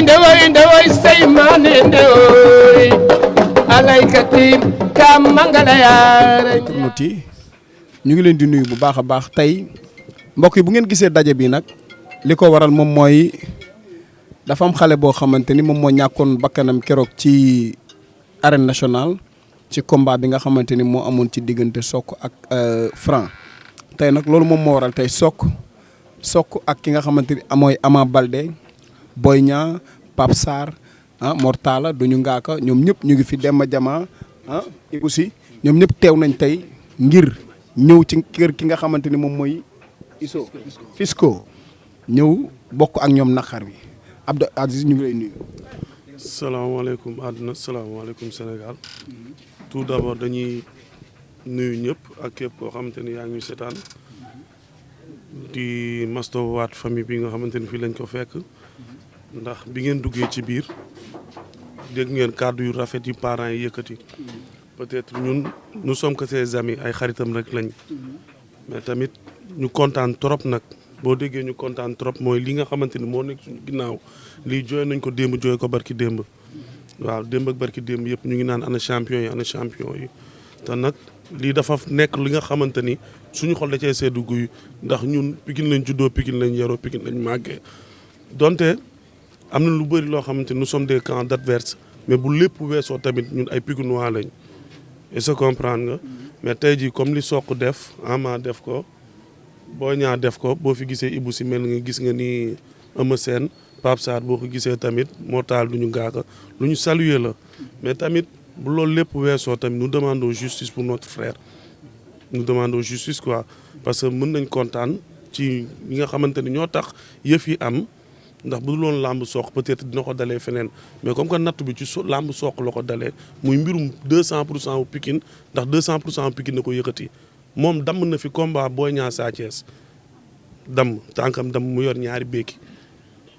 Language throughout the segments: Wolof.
ndewoy seymane ndewoy alaykati kam mangala yaara internautes yi ñu ngi leen di nuyu bu baax a baax tey mbokk yi bu ngeen gisee daje bi nag li ko waral moom mooy dafa am xale boo xamante ni moom moo ñàkkoon bakkanam keroog ci arène nationale ci combat bi nga xamante ni moo amoon ci diggante Sokh ak Franc tey nag loolu moom moo waral tey Sokh ak ki nga xamante ni mooy Ama Baldé Boy Niang Pape Sarr Mor Talla duñu ngaaka ñoom ñëpp ñu ngi fi Demba Jama Ibou Sy ñoom ñëpp teew nañ tey ngir ñëw ci kër ki nga xamante ni moom mooy Fisco ñëw bokk ak ñoom naqar bi Abdou Aziz ñu ngi lay nuyu. salaamaaleykum àdduna salaamaaleykum Sénégal tout d'abord dañuy nuyu ñëpp ak képp koo xamante ni yaa ngi ñu seetaan di mastawaat famille bi nga xamante ni fii lañ ko fekk ndax bi ngeen duggee ci biir dégg ngeen kàddu yu rafet yu parents yi yëkkati peut-être ñun nous sommes que ses amis ay xaritam rek lañ mais tamit ñu kontaan trop nag boo déggee ñu kontaan trop mooy li nga xamante ni moo nekk suñu ginnaaw lii jooy nañ ko démb jooy ko barki démb waaw démb ak barki démb yëpp ñu ngi naan ana champion yi te nag lii dafa nekk li nga xamante ni suñu xol da cee seddu guy ndax ñun Pikine lañ juddoo Pikine lañ yaroo Pikine lañ màggee donte am na lu bëri loo xamante ni nous sommes des camps adverses mais bu lépp weesoo tamit ñun ay Pikinois lañ est-ce que comprendre nga mais tey jii comme li Sokh def Ama def ko Boy Niang def ko boo fi gisee Ibou Sy mel nga gis nga ni Eumeu Sène Pape Sarr boo ko gisee tamit Mor Talla duñu ngaaka lu ñu saluer la mais tamit bu loolu lépp weesoo tamit nous demandons justice pour notre frère nous demandons justice quoi parce que mën nañ kontaan ci ñi nga xamante ni ñoo tax yëf yi am ndax bu dul woon làmb Sokh peut-être dina ko dalee feneen mais comme que natt bi ci làmb Sokh la ko dalee muy mbirum 200% wu Pikine ndax 200% wu Pikine na ko yëkkati moom damm na fi combat Boy Niang Sa Thiès damm tànkam damm mu yor ñaari béeki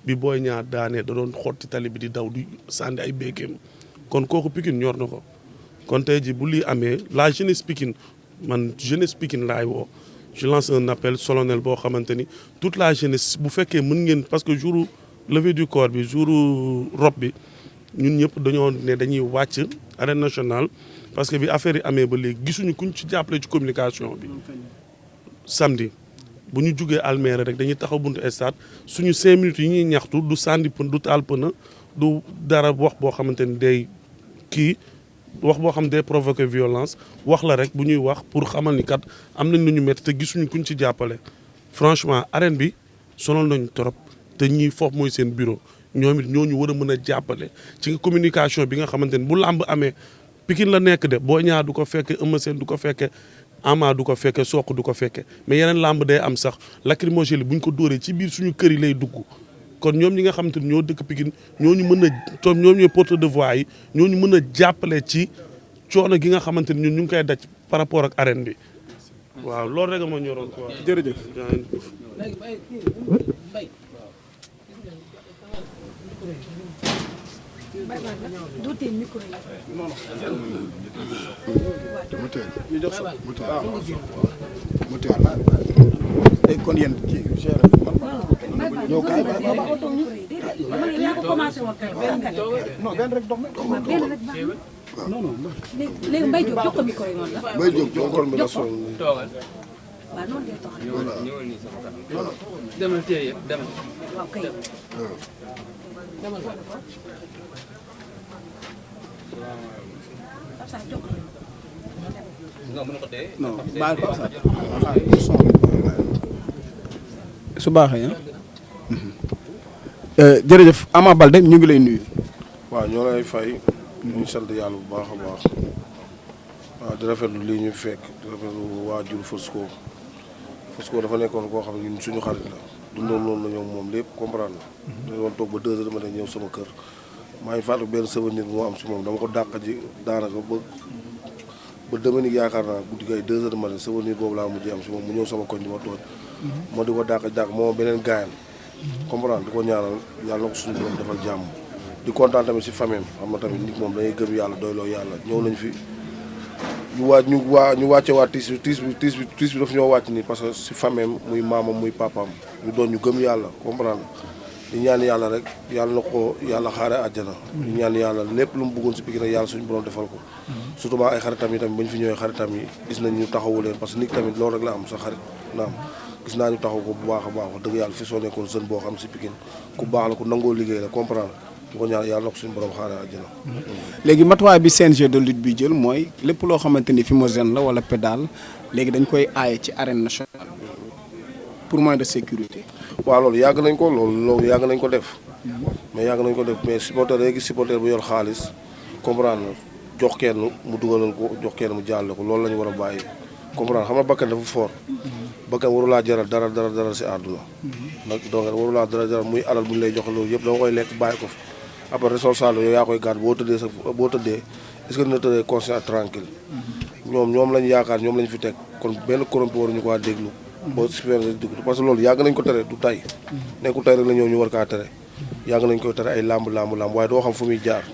bi Boy Niang daanee da doon xotti tali bi di daw di sànni ay béekeem kon kooku Pikine ñor na ko kon tey ji bu lii amee la jeunesse Pikine man jeunesse Pikine laay woo je lance un appel solennel boo xamante ni toute la jeunesse bu fekkee mën ngeen parce que jour levée du corps bi jour rob bi ñun ñëpp dañoo ne dañuy wàcc arène nationale parce que bi affaire yi amee ba léegi gisuñu kuñ ci jàppale ci communication bi samedi bu ñu jugee Almere rek dañuy taxaw buntu stade suñu 5 minutes yi ñuy ñaxtu du sànni pën du taal pëna du dara wax boo xamante ni day wax boo xam ne day provoquer violence wax la rek bu ñuy wax pour xamal ni kat am nañ lu ñu métti te gisuñu kuñ ci jàppale franchement arène bi sonal nañu trop te ñii foofu mooy seen bureau ñoom it ñooñu war a mën a jàppale ci communication bi nga xamante ni bu làmb amee Pikine la nekk de Boy Niang du ko fekke Eumeu Sène du ko fekke Ama du ko fekke Sokh du ko fekke mais yeneen làmb day am sax lacrymogène bu ñu ko dóoree ci biir suñu kër yi lay dugg kon ñoom ñi nga xamante ni ñoo dëkk Pikine ñooñu mën a ñoom ñooy porte de voix yi ñooñu mën a jàppale ci coono gi nga xamante ni ñun ñu ngi koy daj par rapport ak arène bi waaw loolu rek ma ñoroon quoi. jërëjëf. tey kon yéen ci géré ñoo kaay non benn rek dox na non non léegi Mbaye Diop jox ko micro yi noonu la. Mbaye Diop jox ko micro waaw noonu lay doxal. voilà demal téye yëpp demal. waaw kay. demal fa. Pape Sarr jox ko. nga mën ko téye. non baal Pape Sarr su baaxee jërëjëf Ama Baldé ñu ngi lay nuyu. waaw ñoo lay fay ñu sant yàlla bu baax a baax waaw di rafetlu lii ñu fekk di rafetlu waajur Fisco dafa nekkoon koo xam ne ñun suñu xarit la dundoon loolu la ñoom moom lépp comprendre na dañu doon toog ba 2 heures ma ñëw sama kër maa ngi fàttali benn souvenir moo am si moom dama ko dàq ji daanaka ba Dominique yaakaar naa guddi gay 2 heures ma souvenir boobu laa mujjee am si moom mu ñëw sama koñ di ma tooj moo di ko dàq moom beneen gaayan comprendre di ko ñaanal yàlla na ko suñu borom defal jàmm di kontaan tamit si famille xam na tamit nit moom dañuy gëm yàlla doyloo yàlla ñëw nañ fi ñu wàcce waa tiis bi daf ñoo wàcc nii parce que si famille muy maamam muy papaam ñu doon ñu gëm yàlla comprendre di ñaan yàlla rek yàlla na ko yàlla xaare àjjana. di ñaan yàlla lépp lu mu bëggoon si Pikine rek yàlla suñu borom defal ko. surtout ay xaritam yi tamit ba ñu fi ñëwee xaritam yi gis nañ ñu taxawu leen parce que nit tamit loolu rek la am sa xarit na am gis naa ñu taxaw ko bu baax a baax wax dëgg yàlla fi soo nekkoon jeune boo xam si Pikine ku baax la ku nangoo liggéey la comprendre ñu ko ñaan yàlla na ko suñu borom xaare àjjana. léegi matuwaay bi CNG de lutte bi jël mooy lépp loo xamante ni fumigène la wala pédale léegi dañ koy aaye ci arène nationale pour moyen de sécurité. waaw loolu yàgg nañ ko loolu yàgg nañ ko def mais yàgg nañ ko def mais supporter day gis supporter bu yor xaalis comprendre na jox kenn mu dugalal ko jox kenn mu jàll ko loolu la ñu war a bàyyi comprendre xam nga bakkan dafa fort bakkan warulaa jaral dara si àdduna nag donc warulaa dara muy alal bu ñu lay jox loolu yëpp danga koy lekk bàyyi ko fi après responsable yow yaa koy gàdd boo tëddee est-ce que dina tëddee conscient tranquille ñoom lañu yaakaar ñoom lañu fi teg kon benn corrompu waruñu ko déglu boo super parce que loolu yàgg nañ ko tere du tay nekkul tay rek la ñëw ñu war kaa tere yàgg nañ ko tere ay làmb waaye doo xam fu muy jaar.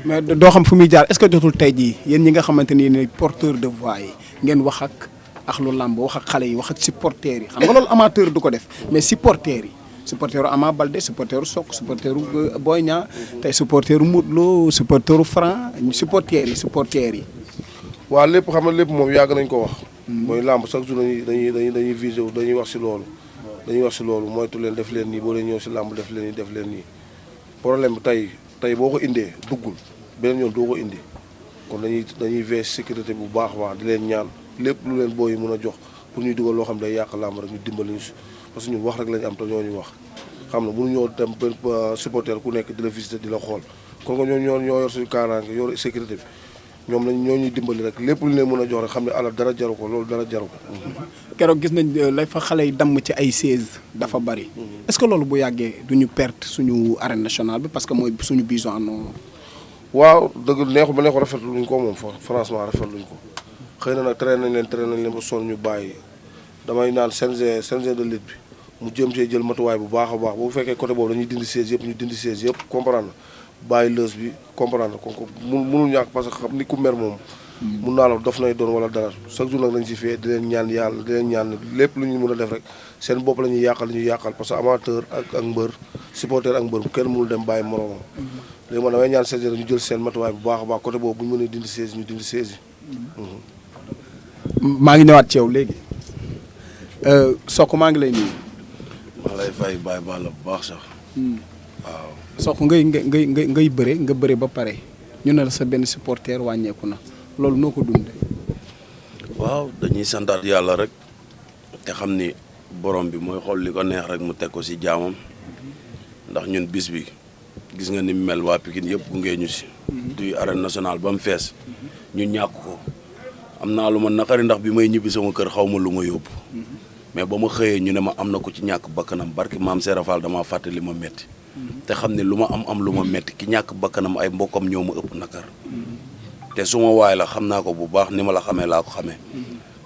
mais doo xam fu muy jaar est-ce que jotul tey jii yéen ñi nga xamante ni ne porteur de voix yi ngeen wax ak lu làmb wax ak xale yi wax ak supporters yi xam nga loolu amateur du ko def mais supporters yi supporteru Ama Baldé supporteru Sokh supporteru Boy Niang tey supporteru Modou Lo supporteru Franc supporters yi. waaw lépp xam nga lépp moom yàgg nañ ko wax. mooy làmb chaque jour dañuy visé wu dañuy wax si loolu moytu leen def leen nii boo leen ñëw si làmb def leen nii problème bi tey boo ko indee duggul beneen yoon doo ko indi kon dañuy veiller sécurité bu baax di leen ñaan lépp lu leen booy mën a jox pour ñuy dugal loo xam ne day yàq làmb rek ñu dimbali ñu si parce que ñun wax rek lañu am te ñoo ñu wax xam na mënuñoo dem benn supporter ku nekk di la visiter di la xool kon ko ñoo yor suñu kaaraange yor sécurité bi ñoom ñoo ñuy dimbali rek lépp lu leen mën a jox rek xam ne alal dara jaru ko loolu dara jaru ko. keroog gis nañ lay fa xale yi damm ci ay 16 dafa bari. est-ce que loolu bu yàggee du ñu perte suñu arène nationale bi parce que mooy suñu bison non. waaw dëgg neexu ba neexu rafetlu luñ ko moom franchement rafetluñ ko xëy na nag traité nañ leen ba sonn ñu bàyyi damay naan CNG de lutte bi mu jëm see jël matuwaay bu baax a baax bu fekkee côté boobu dañuy dindi 16 yëpp ñu dindi 16 yëpp comprendre bàyyi lës bi comprendre kon ko mënul ñàkk parce que xam ni ku mer moom mun naa la dof nay doon wala dara chaque jour nag nañ si fee di leen ñaan yàlla di leen ñaan lépp lu ñu mën a def rek seen bopp la ñuy yàqal parce que amateur ak mbër supporter ak mbër kenn mënul dem bàyyi moromam léegi man damay ñaan CNG ñu jël seen matuwaay bu baax a baax côté boobu bu ñu mënee dindi 16 ñu dindi 16 yi. maa ngi ñëwaat ci yow léegi Sokh maa ngi lay nuyu. maa lay fay bàyyi baal la bu baax sax. waaw. Sokh ngay bëre ba pare ñu ne la sa benn supporter wàññeeku na loolu noo ko dundee. waaw dañuy santaat yàlla rek te xam ni borom bi mooy xool li ko neex rek mu teg ko ci jaamam ndax ñun bis bi gis nga ni mel waa Pikine yëpp gunge ñu ci. duy arène nationale ba mu fees ñu ñàkk ko. am naa lu ma naqari ndax bi may ñibbi sama kër xaw ma lu ma yóbbu mais ba ma xëyee ñu ne ma am na ko ci ñàkk bakkanam barki maam Serap Fall damaa fàtte li ma metti te xam ne lu ma am lu ma metti ki ñàkk bakkanam ay mbokkam ñoo ma ëpp nakar te suma waay la xam naa ko bu baax ni ma la xamee laa ko xamee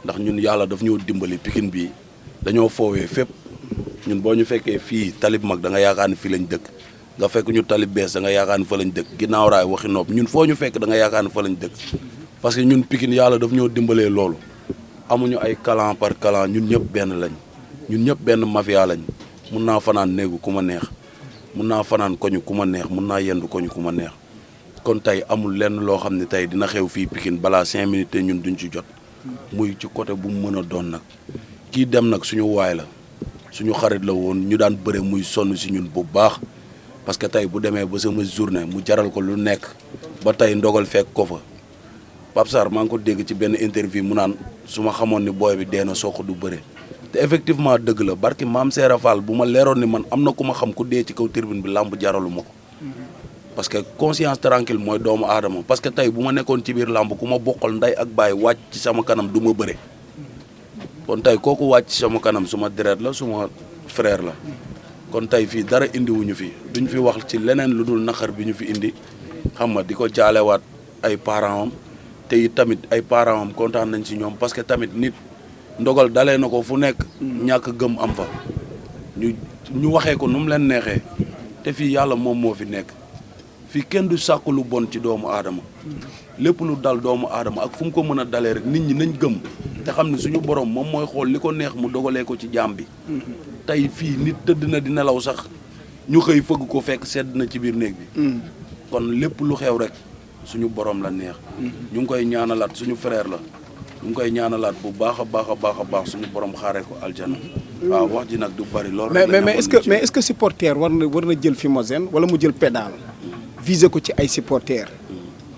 ndax ñun yàlla daf ñoo dimbali Pikine bii dañoo foowee fépp ñun boo ñu fekkee fii talib mag da nga yaakaar ne fii lañ dëkk nga fekk ñu talib bees da nga yaakaar ne fa lañ dëkk ginnaaw raay waxi nopp ñun foo ñu fekk da nga yaakaar ne fa lañ dëkk parce que ñun Pikine yàlla daf ñoo dimbalee loolu amuñu ay clan par clan ñun ñëpp benn lañ ñun ñëpp benn mafia lañ mun naa fanaan néegu ku ma neex mun naa fanaan koñu ku ma neex mun naa yendu koñu ku ma neex kon tey amul lenn loo xam ne tey dina xew fii Pikine balaa 5 minutes te ñun duñ ci jot muy ci côté bu mu mën a doon nag kii dem nag suñu waay la suñu xarit la woon ñu daan bëre muy sonn si ñun bu baax parce que tey bu demee ba sama journée mu jaral ko lu nekk ba tey ndogal fekk ko fa Pape Sarr maa ngi ko dégg ci benn interview mu naan su ma xamoon ni booy bi dee na Sokh du bëre te effectivement dëgg la barki maam Seera Fall bu ma leeroon ni man am na ku ma xam ku dee ci kaw tribune bi làmb jaralu ma ko parce que conscience tranquille mooy doomu aadama parce que tey bu ma nekkoon ci biir làmb ku ma bokkal nday ak baay wàcc ci sama kanam du ma bëre kon tey kooku wàcc ci sama kanam suma deret la suma frère la kon tey fii dara indiwuñu fi duñ fi wax ci leneen lu dul naqar bi ñu fi indi xam nga di ko jaalewaat ay parents am te it tamit ay parents am kontaan nañ ci ñoom parce que tamit nit ndogal dalee na ko fu nekk ñàkk gëm am fa ñu waxee ko nu mu leen neexee te fii yàlla moom moo fi nekk fii kenn du sàkk lu bon ci doomu aadama lépp lu dal doomu aadama ak fu mu ko mën a dalee rek nit ñi nañ gëm te xam ne suñu borom moom mooy xool li ko neex mu dogalee ko ci jaam bi tey fii nit tëdd na di nelaw sax ñu xëy fëgg ko fekk sedd na ci biir néeg bi kon lépp lu xew rek suñu borom la neex ñu ngi koy ñaanalaat suñu frère la ñu ngi koy ñaanalaat bu baax a baax a baax a baax suñu borom xaaree ko aljana waaw wax ji nag du bari loolu mais est-ce que supporter war na jël fumigène wala mu jël pédale viser ko ci ay supporter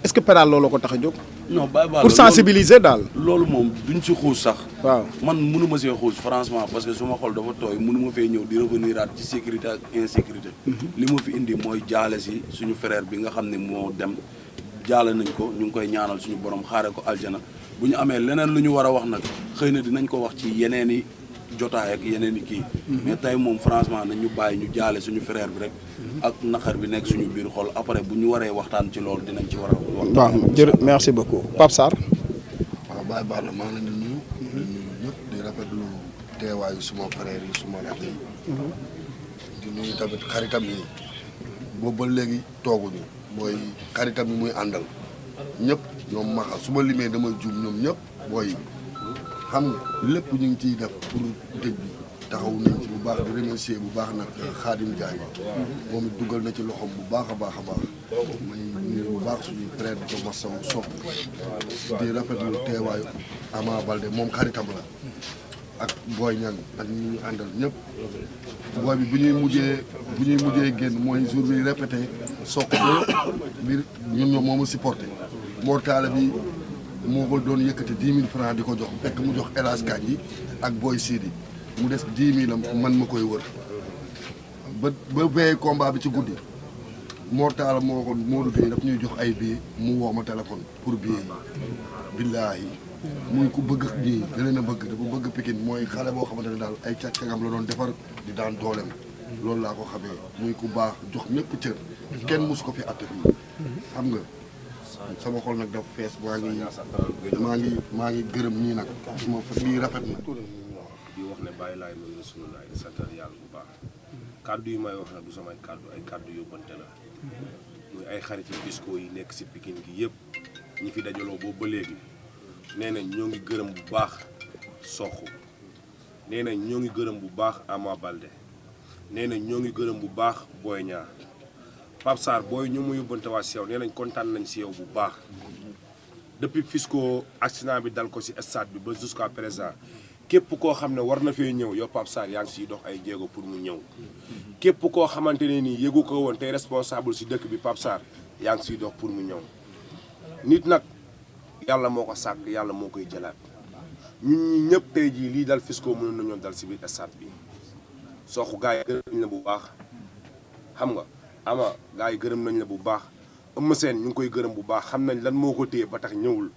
est-ce que pédale loolu ko tax a jóg non Baye Balla pour sensibiliser daal loolu moom duñ ci xuus sax waaw man mënu ma see xuus franchement parce que su ma xol dafa tooy mënu ma fee ñëw di revenir aat ci sécurité ak insécurité li ma fi indi mooy jaale si suñu frère bi nga xam ne moo dem jaale nañ ko ñu ngi koy ñaanal suñu borom xaare ko aljana bu ñu amee leneen lu ñu war a wax nag xëy na dinañ ko wax ci yeneen i jotaay ak yeneen i kii mais tey moom franchement nañ ñu bàyyi ñu jaale suñu frère bi rek ak naqar bi nekk suñu biir xol après bu ñu waree waxtaan ci loolu dinañ ci war a wax. waaw jërëjëf merci beaucoup Pape Sarr. waaw Baye Balla maa ngi leen di nuyu. di nuyu ñëpp di rafetlu teewaayu suma frère yi suma rakk yi. di nuyu tamit xaritam yi boobu ba léegi tooguñu mooy xaritam yi muy àndal ñëpp ñoom maxa su ma limee damay juum ñoom ñëpp booy xam nga lépp ñu ngi ciy def pour dëj bi taxaw nañ ci bu baax di remercier bu baax nag Khadim Diagne moom it dugal na ci loxoom bu baax a baax a baax may nuyu bu baax suñu frère bi ko masaw sopp di rafetlu teewaayu Ama Baldé moom xaritam la ak Boy Niang ak ñi ñu àndal ñëpp booy bi bu ñuy mujjee génn mooy jour bi répété soq bi ñun ñoom moo ma supporté mortale bi moo ko doon yëkkati 10 000 francs di ko jox fekk mu jox El Hadj Kandji ak Boy Sidi mu des 10 000 am man ma koy wër ba veillé combat bi ci guddi mortale moo ko Modou Gueye daf ñuy jox ay billets mu woo ma téléphone pour billets yi billaahi muy ku bëgg ñii da leen a bëgg dafa bëgg Pikine mooy xale boo xamante ne daal ay càq-càqam la doon defar di daan dooleem loolu laa ko xamee muy ku baax jox ñëpp cër kenn mosu ko fi atte fii xam nga sama xol nag dafa fees maa ngi gërëm ñii nag suma lii rafet na di wax ne bàyyi laay mooy Rasulullah di santal yàlla bu baax kàddu yi may wax nag du samay kàddu ay kàddu yóbbante la muy ay xarit yu Pisco yi nekk si Pikine gi yëpp ñi fi dajaloo boobu ba léegi nee nañ ñoo ngi gërëm bu baax Sokh nee nañ ñoo ngi gërëm bu baax Ama Baldé nee nañ ñoo ngi gërëm bu baax Boy Niang Pape Sarr booy ñu mu yóbbante waa si yow nee nañ kontaan nañ si yow bu baax depuis Pisco accident bi dal ko si stade bi ba jusqu'à présent képp koo xam ne war na fee ñëw yow Pape Sarr yaa ngi siy dox ay jéego pour mu ñëw képp koo xamante ne nii yëgu ko woon tey responsable si dëkk bi Pape Sarr yaa ngi siy dox pour mu ñëw nit nag yàlla moo ko sàkk yàlla moo koy jëlaat ñun ñi ñëpp tey jii lii dal Pisco mënoon nañoo dal si biir stade bi Sokh gars yi gërëm nañ la bu baax xam nga Ama gars yi gërëm nañ la bu baax Eumeu Sène ñu ngi koy gërëm bu baax xam nañ lan moo ko téye ba tax ñëwul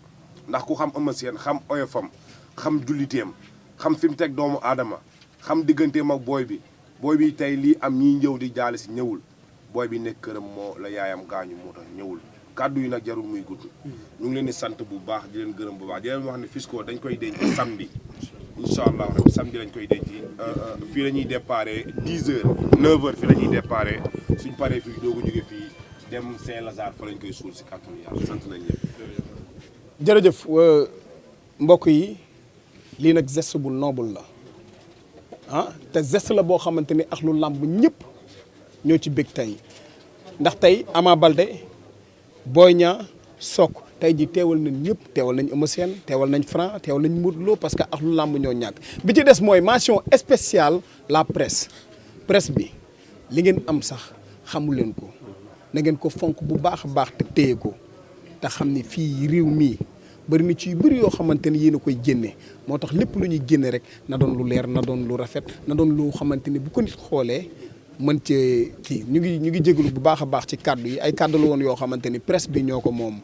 ndax ku xam Eumeu Sène xam oyofam xam julliteem xam fi mu teg doomu aadama xam digganteem ak booy bi tey lii am ñiy ñëw di jaale si ñëwul booy bi nekk këram moo la yaayam gaañu moo tax ñëwul kàddu yi nag jarul muy gudd ñu ngi leen di sant bu baax di leen gërëm bu baax di leen wax ne Pisco dañ koy denc samedi incha allah rek samedi lañ koy denc fii la ñuy déparé 10h 9h fii la ñuy déparé suñ paree fii doogu jóge fii dem Saint-Lazare fa lañ koy suul si kàttanu yàlla sant nañ ñëpp. jërëjëf mbokk yi lii nag geste bu noble la te geste la boo xamante ni ak lu làmb ñëpp ñoo ci bég tey ndax tey Ama Baldé Boy Niang Sokh tey ji teewal nañ ñëpp teewal nañ Eumeu Sène teewal nañ Franc teewal nañ Modou Lo parce que ak lu làmb ñoo ñàkk bi ci des mooy mention spéciale la presse bi li ngeen am sax xamu leen ko na ngeen ko fonk bu baax a baax te téye ko te xam ni fii réew mii bëri na ci yu bëri yoo xamante ni yéen a koy génne moo tax lépp lu ñuy génne rek na doon lu leer na doon lu rafet na doon lu xamante ni bu ko nit xoolee mën cee kii ñu ngi jégalu bu baax a baax ci kàddu yi ay kàddu la woon yoo xamante ni presse bi ñoo ko moom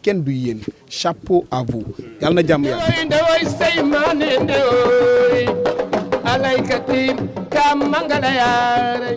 kenn du yéen chapeau à vous yàlla na jàmm yàlla ndewoy say maane ndewoy alaykati kam mangala yaara